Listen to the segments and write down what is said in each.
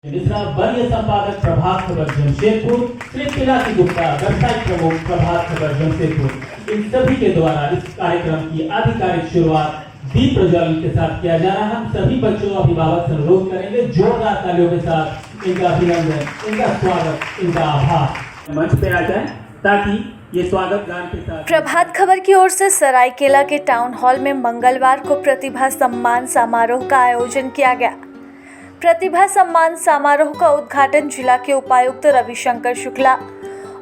मिश्रा, वरीय संपादक प्रभात खबर जमशेदपुर, श्री पिनाकी गुप्ता, वेबसाइट प्रमुख प्रभात खबर जमशेदपुर, इन सभी के द्वारा इस कार्यक्रम की आधिकारिक शुरुआत दीप प्रज्वलन के साथ किया जा रहा है। हम सभी बच्चों अभिभावक से अनुरोध करेंगे जोरदार तालियों के साथ इनका अभिनंदन, इनका स्वागत, इनका आभार मंच पे आ जाए ताकि ये स्वागत गान के साथ। प्रभात खबर की ओर से सरायकेला के टाउन हॉल में मंगलवार को प्रतिभा सम्मान समारोह का आयोजन किया गया। प्रतिभा सम्मान समारोह का उद्घाटन जिला के उपायुक्त रविशंकर शुक्ला,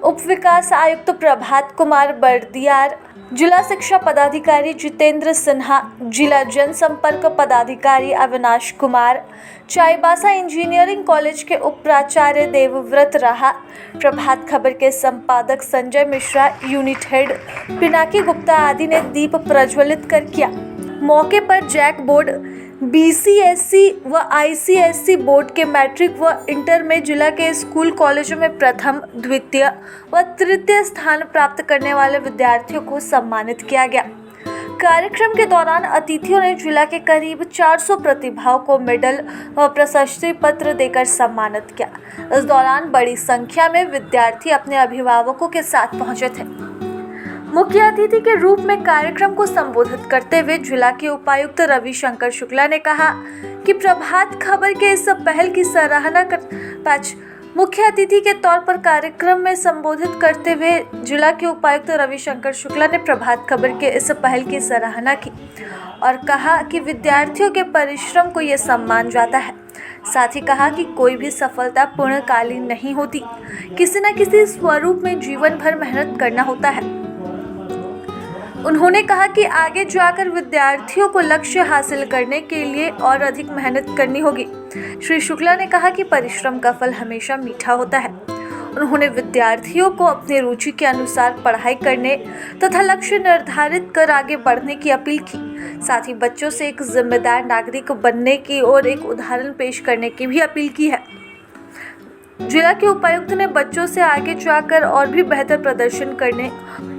उप विकास आयुक्त प्रभात कुमार बर्दियार, जिला शिक्षा पदाधिकारी जितेंद्र सिन्हा, जिला जनसंपर्क पदाधिकारी अविनाश कुमार, चाईबासा इंजीनियरिंग कॉलेज के उप प्राचार्य देवव्रत रहा, प्रभात खबर के संपादक संजय मिश्रा, यूनिट हेड पिनाकी गुप्ता आदि ने दीप प्रज्वलित कर किया। मौके पर जैक बोर्ड, BCSE व ICSE बोर्ड के मैट्रिक व इंटर में जिला के स्कूल कॉलेजों में प्रथम, द्वितीय व तृतीय स्थान प्राप्त करने वाले विद्यार्थियों को सम्मानित किया गया। कार्यक्रम के दौरान अतिथियों ने जिला के करीब 400 प्रतिभाओं को मेडल व प्रशस्ति पत्र देकर सम्मानित किया। इस दौरान बड़ी संख्या में विद्यार्थी अपने अभिभावकों के साथ पहुंचे थे। मुख्य अतिथि के रूप में कार्यक्रम को संबोधित करते हुए जिला के उपायुक्त रविशंकर शुक्ला ने कहा कि प्रभात खबर के इस पहल की सराहना कर मुख्य अतिथि के तौर पर कार्यक्रम में संबोधित करते हुए जिला के उपायुक्त रविशंकर शुक्ला ने प्रभात खबर के इस पहल की सराहना की और कहा कि विद्यार्थियों के परिश्रम को ये सम्मान जाता है। साथ ही कहा कि कोई भी सफलता पूर्णकालीन नहीं होती, किसी न किसी स्वरूप में जीवन भर मेहनत करना होता है। उन्होंने कहा कि आगे जाकर विद्यार्थियों को लक्ष्य हासिल करने के लिए और अधिक मेहनत करनी होगी। श्री शुक्ला ने कहा कि परिश्रम का फल हमेशा मीठा होता है। उन्होंने विद्यार्थियों को अपनी रुचि के अनुसार पढ़ाई करने तथा लक्ष्य निर्धारित कर आगे बढ़ने की अपील की। साथ ही बच्चों से एक जिम्मेदार नागरिक बनने की और एक उदाहरण पेश करने की भी अपील की है। जिला के उपायुक्त ने बच्चों से आगे जाकर और भी बेहतर प्रदर्शन करने,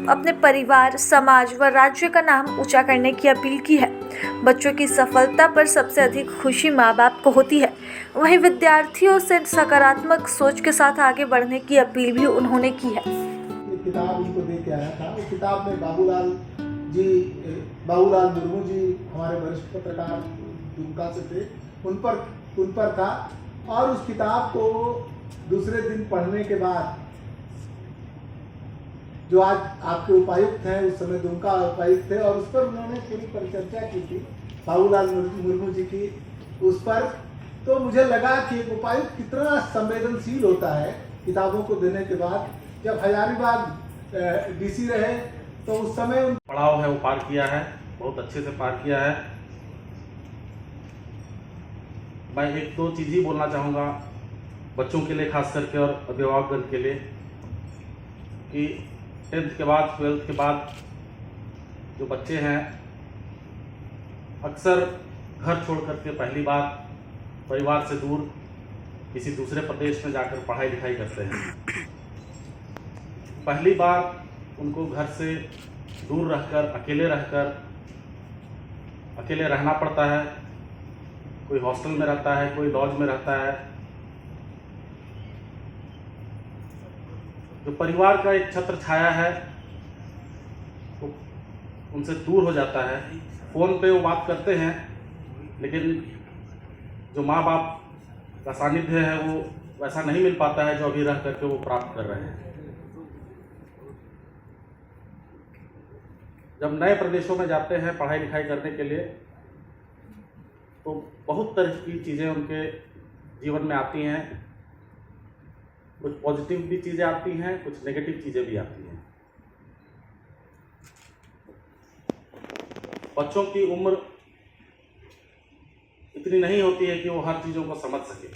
अपने परिवार, समाज व राज्य का नाम ऊंचा करने की अपील की है। बच्चों की सफलता पर सबसे अधिक खुशी माँ बाप को होती है। वहीं विद्यार्थियों से सकारात्मक सोच के साथ आगे बढ़ने की अपील भी उन्होंने की है। किताब उनको दे के आया था। उस किताब में बाबूलाल मुर्मू जी हमारे वरिष्ठ पत्रकार दुमका से थे, उन पर था। और उस किताब को दूसरे दिन पढ़ने के बाद जो आज आपके उपायुक्त हैं, उस समय दुमका उपायुक्त थे, और उस पर उन्होंने पूरी परिचर्चा की थी बाबूलाल मुर्मू जी की उस पर। तो मुझे लगा कि एक उपायुक्त कितना संवेदनशील होता है किताबों को देने के बाद। जब हजारीबाग DC रहे तो उस समय पड़ाव है वो पार किया है, बहुत अच्छे से पार किया है। मैं एक दो चीज़ ही बोलना चाहूँगा बच्चों के लिए, खास करके और अभिभावकगण के लिए, कि 10th के बाद 12th के बाद जो बच्चे हैं अक्सर घर छोड़ करके पहली बार परिवार से दूर किसी दूसरे प्रदेश में जाकर पढ़ाई लिखाई करते हैं। पहली बार उनको घर से दूर रहकर अकेले रहना पड़ता है। कोई हॉस्टल में रहता है, कोई लॉज में रहता है। जो परिवार का एक छत्र छाया है वो उनसे दूर हो जाता है। फ़ोन पे वो बात करते हैं, लेकिन जो माँ बाप का सानिध्य है वो वैसा नहीं मिल पाता है जो अभी रह करके वो प्राप्त कर रहे हैं। जब नए प्रदेशों में जाते हैं पढ़ाई लिखाई करने के लिए तो बहुत तरह की चीज़ें उनके जीवन में आती हैं। कुछ पॉजिटिव भी चीज़ें आती हैं, कुछ नेगेटिव चीज़ें भी आती हैं। बच्चों की उम्र इतनी नहीं होती है कि वो हर चीज़ों को समझ सके।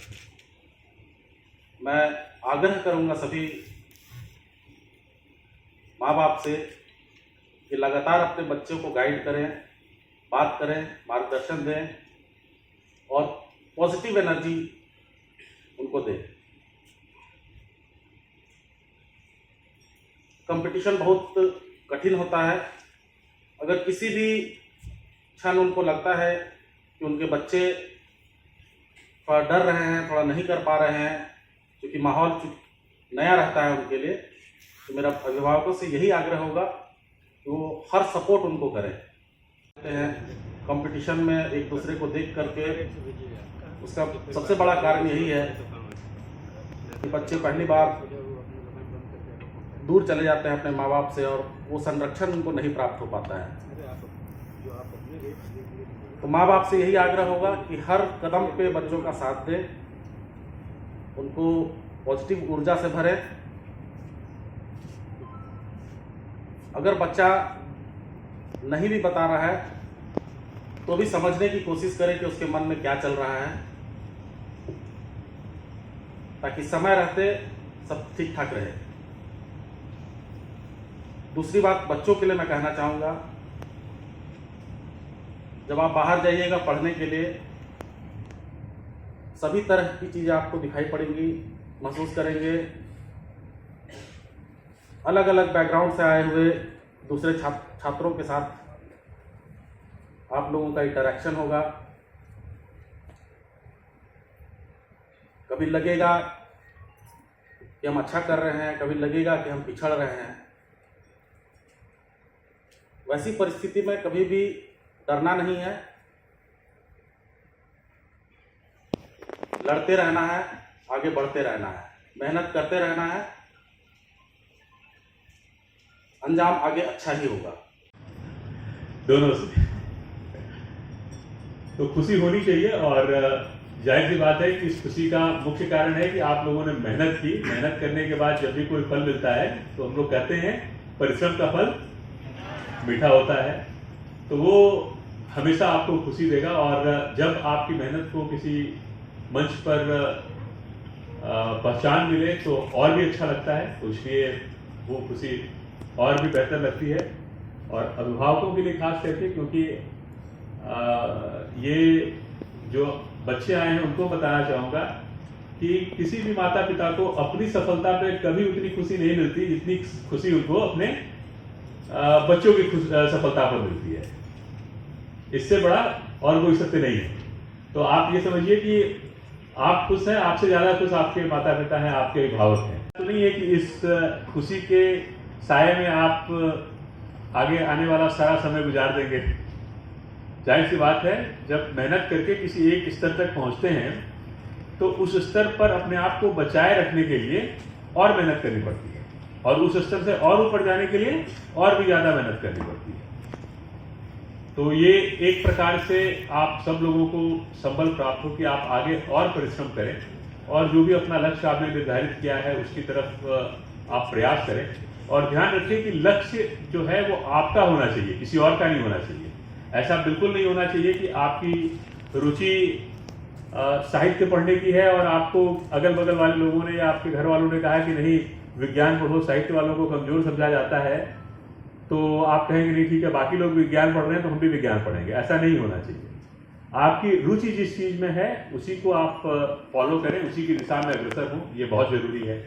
मैं आग्रह करूंगा सभी माँ बाप से कि लगातार अपने बच्चों को गाइड करें, बात करें, मार्गदर्शन दें और पॉजिटिव एनर्जी उनको दें। कंपटीशन बहुत कठिन होता है। अगर किसी भी क्षण उनको लगता है कि उनके बच्चे थोड़ा डर रहे हैं, थोड़ा नहीं कर पा रहे हैं, क्योंकि माहौल नया रहता है उनके लिए, तो मेरा अभिभावकों से यही आग्रह होगा कि वो हर सपोर्ट उनको करें। कंपटीशन में एक दूसरे को देख करके, उसका सबसे बड़ा कारण यही है कि बच्चे पहली बार दूर चले जाते हैं अपने माँ बाप से और वो संरक्षण उनको नहीं प्राप्त हो पाता है। तो माँ बाप से यही आग्रह होगा कि हर कदम पे बच्चों का साथ दें, उनको पॉजिटिव ऊर्जा से भरें। अगर बच्चा नहीं भी बता रहा है तो भी समझने की कोशिश करें कि उसके मन में क्या चल रहा है, ताकि समय रहते सब ठीक ठाक रहे। दूसरी बात बच्चों के लिए मैं कहना चाहूँगा, जब आप बाहर जाइएगा पढ़ने के लिए, सभी तरह की चीज़ें आपको दिखाई पड़ेंगी, महसूस करेंगे। अलग अलग बैकग्राउंड से आए हुए दूसरे छात्रों के साथ आप लोगों का इंटरेक्शन होगा। कभी लगेगा कि हम अच्छा कर रहे हैं, कभी लगेगा कि हम पिछड़ रहे हैं। वैसी परिस्थिति में कभी भी डरना नहीं है, लड़ते रहना है, आगे बढ़ते रहना है, मेहनत करते रहना है, अंजाम आगे अच्छा ही होगा। दोनों से तो खुशी होनी चाहिए, और जाहिर सी बात है कि इस खुशी का मुख्य कारण है कि आप लोगों ने मेहनत की। मेहनत करने के बाद जब भी कोई फल मिलता है तो हम लोग कहते हैं परिश्रम का फल मीठा होता है, तो वो हमेशा आपको खुशी देगा। और जब आपकी मेहनत को किसी मंच पर पहचान मिले तो और भी अच्छा लगता है, तो इसलिए वो खुशी और भी बेहतर लगती है। और अभिभावकों के लिए खास करके, क्योंकि ये जो बच्चे आए हैं उनको बताना चाहूँगा कि किसी भी माता पिता को अपनी सफलता पे कभी उतनी खुशी नहीं मिलती जितनी खुशी उनको अपने बच्चों की सफलता पर मिलती है। इससे बड़ा और कोई सत्य नहीं है। तो आप ये समझिए कि आप खुश हैं, आपसे ज़्यादा खुश आपके माता पिता हैं, आपके अभिभावक हैं। तो नहीं है कि इस खुशी के साये में आप आगे आने वाला सारा समय गुजार देंगे। जाहिर सी बात है, जब मेहनत करके किसी एक स्तर तक पहुंचते हैं तो उस स्तर पर अपने आप को बचाए रखने के लिए और मेहनत करनी पड़ती है, और उस स्तर से और ऊपर जाने के लिए और भी ज़्यादा मेहनत करनी पड़ती है। तो ये एक प्रकार से आप सब लोगों को संबल प्राप्त हो कि आप आगे और परिश्रम करें, और जो भी अपना लक्ष्य आपने निर्धारित किया है उसकी तरफ आप प्रयास करें। और ध्यान रखें कि लक्ष्य जो है वो आपका होना चाहिए, किसी और का नहीं होना चाहिए। ऐसा बिल्कुल नहीं होना चाहिए कि आपकी रुचि साहित्य पढ़ने की है और आपको अगल बगल वाले लोगों ने या आपके घर वालों ने कहा कि नहीं विज्ञान पढ़ो, साहित्य वालों को कमजोर समझा जाता है, तो आप कहेंगे नहीं ठीक है बाकी लोग विज्ञान पढ़ रहे हैं तो हम भी विज्ञान पढ़ेंगे। ऐसा नहीं होना चाहिए। आपकी रुचि जिस चीज में है उसी को आप फॉलो करें, उसी की दिशा में अग्रसर हों, ये बहुत जरूरी है।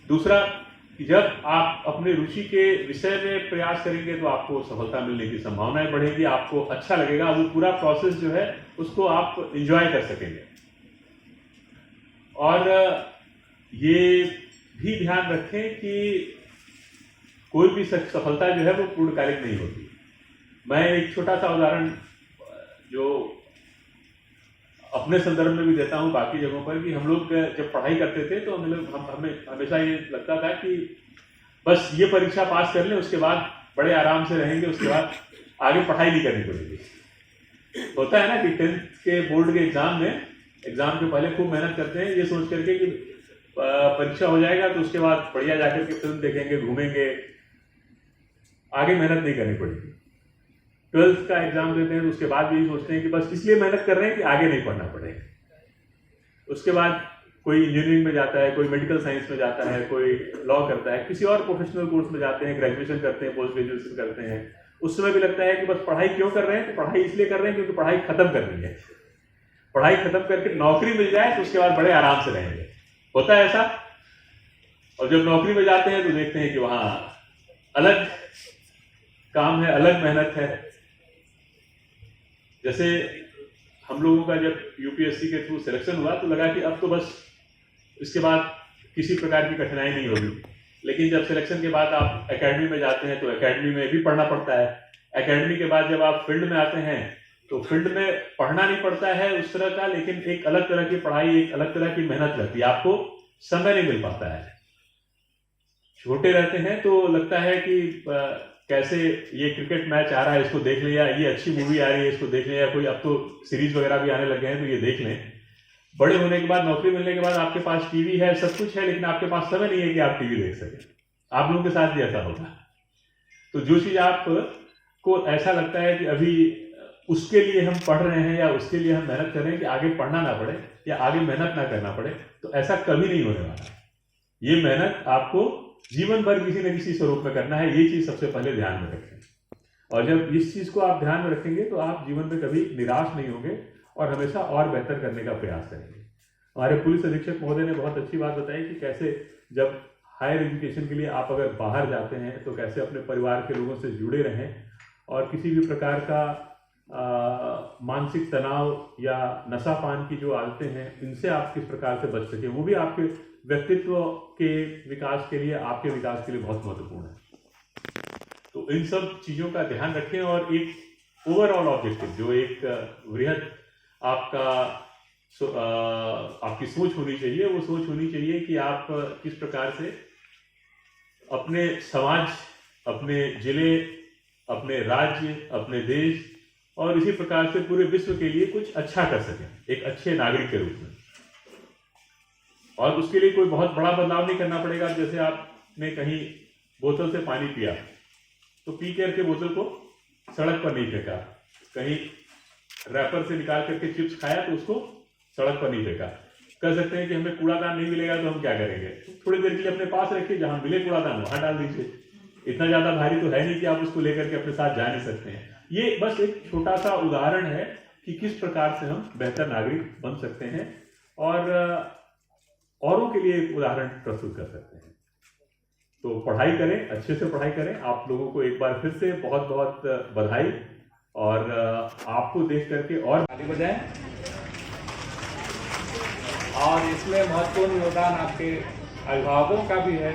दूसरा, जब आप अपने रुचि के विषय में प्रयास करेंगे तो आपको सफलता मिलने की संभावनाएं बढ़ेगी, आपको अच्छा लगेगा, वो पूरा प्रोसेस जो है उसको आप एंजॉय कर सकेंगे। और ये भी ध्यान रखें कि कोई भी सफलता जो है वो पूर्णकालिक नहीं होती। मैं एक छोटा सा उदाहरण जो अपने संदर्भ में भी देता हूँ बाकी जगहों पर, कि हम लोग जब पढ़ाई करते थे तो हमें हमेशा ये लगता था कि बस ये परीक्षा पास कर लें, उसके बाद बड़े आराम से रहेंगे, उसके बाद आगे पढ़ाई नहीं करनी पड़ेगी। होता है ना कि 10th के बोर्ड के एग्जाम के पहले खूब मेहनत करते हैं ये सोच करके कि परीक्षा हो जाएगा तो उसके बाद बढ़िया जाकर के फिल्म देखेंगे, घूमेंगे, आगे मेहनत नहीं करनी पड़ेगी। 12th का एग्जाम देते हैं तो उसके बाद भी सोचते हैं कि बस इसलिए मेहनत कर रहे हैं कि आगे नहीं पढ़ना पड़ेगा। उसके बाद कोई इंजीनियरिंग में जाता है, कोई मेडिकल साइंस में जाता है, कोई लॉ करता है, किसी और प्रोफेशनल कोर्स में जाते हैं, ग्रेजुएशन करते हैं, पोस्ट ग्रेजुएशन करते हैं। उस समय भी लगता है कि बस पढ़ाई क्यों कर रहे हैं, तो पढ़ाई इसलिए कर रहे हैं क्योंकि पढ़ाई खत्म करनी है। पढ़ाई खत्म करके नौकरी मिल जाए तो उसके बाद बड़े आराम से रहेंगे। होता है ऐसा। और जब नौकरी में जाते हैं तो देखते हैं कि वहां अलग काम है, अलग मेहनत है। जैसे हम लोगों का जब यूपीएससी के थ्रू सिलेक्शन हुआ तो लगा कि अब तो बस इसके बाद किसी प्रकार की कठिनाई नहीं होगी। लेकिन जब सिलेक्शन के बाद आप एकेडमी में जाते हैं तो एकेडमी में भी पढ़ना पड़ता है। एकेडमी के बाद जब आप फील्ड में आते हैं तो फील्ड में पढ़ना नहीं पड़ता है उस तरह का, लेकिन एक अलग तरह की पढ़ाई, एक अलग तरह की मेहनत लगती है, आपको समय नहीं मिल पाता है। छोटे रहते हैं तो लगता है कि कैसे ये क्रिकेट मैच आ रहा है इसको देख लें, या ये अच्छी मूवी आ रही है इसको देख लें, या कोई अब तो सीरीज वगैरह भी आने लग गए हैं तो ये देख लें। बड़े होने के बाद, नौकरी मिलने के बाद आपके पास टीवी है, सब कुछ है, लेकिन आपके पास समय नहीं है कि आप टीवी देख सकें। आप लोगों के साथ भी ऐसा होगा। तो जो चीज आपको ऐसा लगता है कि अभी उसके लिए हम पढ़ रहे हैं या उसके लिए हम मेहनत कर रहे हैं कि आगे पढ़ना ना पड़े या आगे मेहनत ना करना पड़े, तो ऐसा कभी नहीं होने वाला। ये मेहनत आपको जीवन भर किसी न किसी स्वरूप में करना है, ये चीज सबसे पहले ध्यान में रखें। और जब इस चीज को आप ध्यान में रखेंगे तो आप जीवन में कभी निराश नहीं होंगे और हमेशा और बेहतर करने का प्रयास करेंगे। हमारे पुलिस अधीक्षक महोदय ने बहुत अच्छी बात बताई कि कैसे जब हायर एजुकेशन के लिए आप अगर बाहर जाते हैं तो कैसे अपने परिवार के लोगों से जुड़े रहें और किसी भी प्रकार का मानसिक तनाव या नशापान की जो आदतें हैं इनसे आप किस प्रकार से बच सकें, वो भी आपके व्यक्तित्व के विकास के लिए, आपके विकास के लिए बहुत महत्वपूर्ण है। तो इन सब चीज़ों का ध्यान रखें और एक ओवरऑल ऑब्जेक्टिव जो एक वृहद आपकी सोच होनी चाहिए, वो सोच होनी चाहिए कि आप किस प्रकार से अपने समाज, अपने जिले, अपने राज्य, अपने देश और इसी प्रकार से पूरे विश्व के लिए कुछ अच्छा कर सकें एक अच्छे नागरिक के रूप में। और उसके लिए कोई बहुत बड़ा बदलाव नहीं करना पड़ेगा। जैसे आपने कहीं बोतल से पानी पिया तो पी करके बोतल को सड़क पर नहीं फेंका, कहीं रैपर से निकाल करके चिप्स खाया तो उसको सड़क पर नहीं फेंका। कह सकते हैं कि हमें कूड़ादान नहीं मिलेगा तो हम क्या करेंगे, थोड़ी देर के लिए अपने पास रखिए, जहां मिले कूड़ादान वहां डाल दीजिए। इतना ज्यादा भारी तो है नहीं कि आप उसको लेकर के अपने साथ जा नहीं सकते हैं। ये बस एक छोटा सा उदाहरण है कि किस प्रकार से हम बेहतर नागरिक बन सकते हैं और औरों के लिए एक उदाहरण प्रस्तुत कर सकते हैं। तो पढ़ाई करें, अच्छे से पढ़ाई करें। आप लोगों को एक बार फिर से बहुत बहुत बधाई और आपको देख करके और ताली बजाएं। और इसमें महत्वपूर्ण योगदान आपके अभिभावकों का भी है,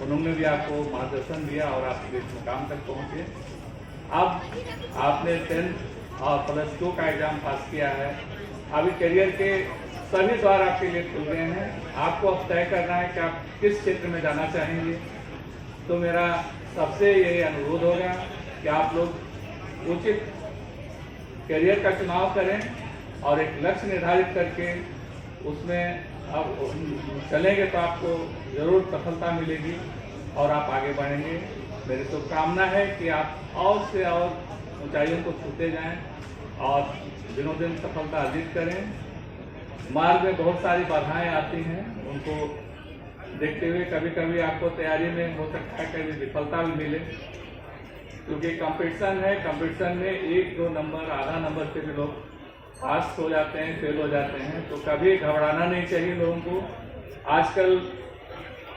उन्होंने भी आपको मार्गदर्शन दिया और आप इस मुकाम तक पहुंचे। अब आपने 10th और +2 का एग्जाम पास किया है, अभी करियर के सभी द्वार आपके लिए खुल गए हैं। आपको अब तय करना है कि आप किस क्षेत्र में जाना चाहेंगे। तो मेरा सबसे यही अनुरोध होगा कि आप लोग उचित करियर का चुनाव करें और एक लक्ष्य निर्धारित करके उसमें आप चलेंगे तो आपको ज़रूर सफलता मिलेगी और आप आगे बढ़ेंगे। मेरी शुभकामना है कि आप और से और ऊंचाइयों को छूते जाएं और दिनों दिन सफलता अर्जित करें। मार्ग में बहुत सारी बाधाएं आती हैं, उनको देखते हुए कभी कभी आपको तैयारी में हो सकता है कभी विफलता भी मिले, क्योंकि कंपटीशन है। कंपटीशन में 1-2 नंबर, आधा नंबर से भी लोग पास हो जाते हैं, फेल हो जाते हैं। तो कभी घबराना नहीं चाहिए लोगों को। आजकल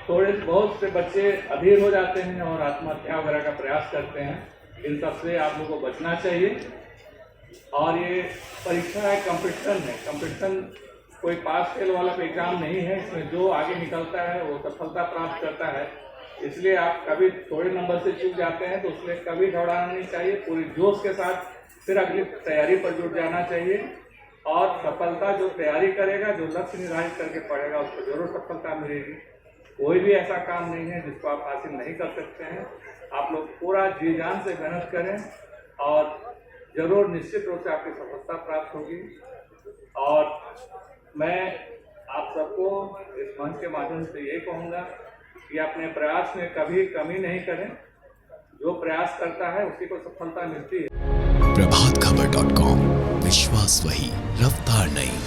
बहुत से बच्चे अधीर हो जाते हैं और आत्महत्या वगैरह का प्रयास करते हैं। इन सब से आप लोगों को बचना चाहिए। और ये परीक्षा है, कंपटीशन है। कंपटीशन कोई पास फेल वाला एग्जाम नहीं है, इसमें जो आगे निकलता है वो सफलता प्राप्त करता है। इसलिए आप कभी थोड़े नंबर से चूक जाते हैं तो उसमें कभी घबराना नहीं चाहिए। पूरी जोश के साथ फिर अगली तैयारी पर जुट जाना चाहिए और सफलता जो तैयारी करेगा, जो लक्ष्य निर्धारित करके पढ़ेगा, उसको जरूर सफलता मिलेगी। कोई भी ऐसा काम नहीं है जिसको आप हासिल नहीं कर सकते हैं। आप लोग पूरा जी जान से मेहनत करें और जरूर निश्चित रूप से आपकी सफलता प्राप्त होगी। और मैं आप सबको इस मंच के माध्यम से ये कहूँगा कि अपने प्रयास में कभी कमी नहीं करें। जो प्रयास करता है उसी को सफलता मिलती है। प्रभातखबर.com, विश्वास वही, रफ्तार नहीं।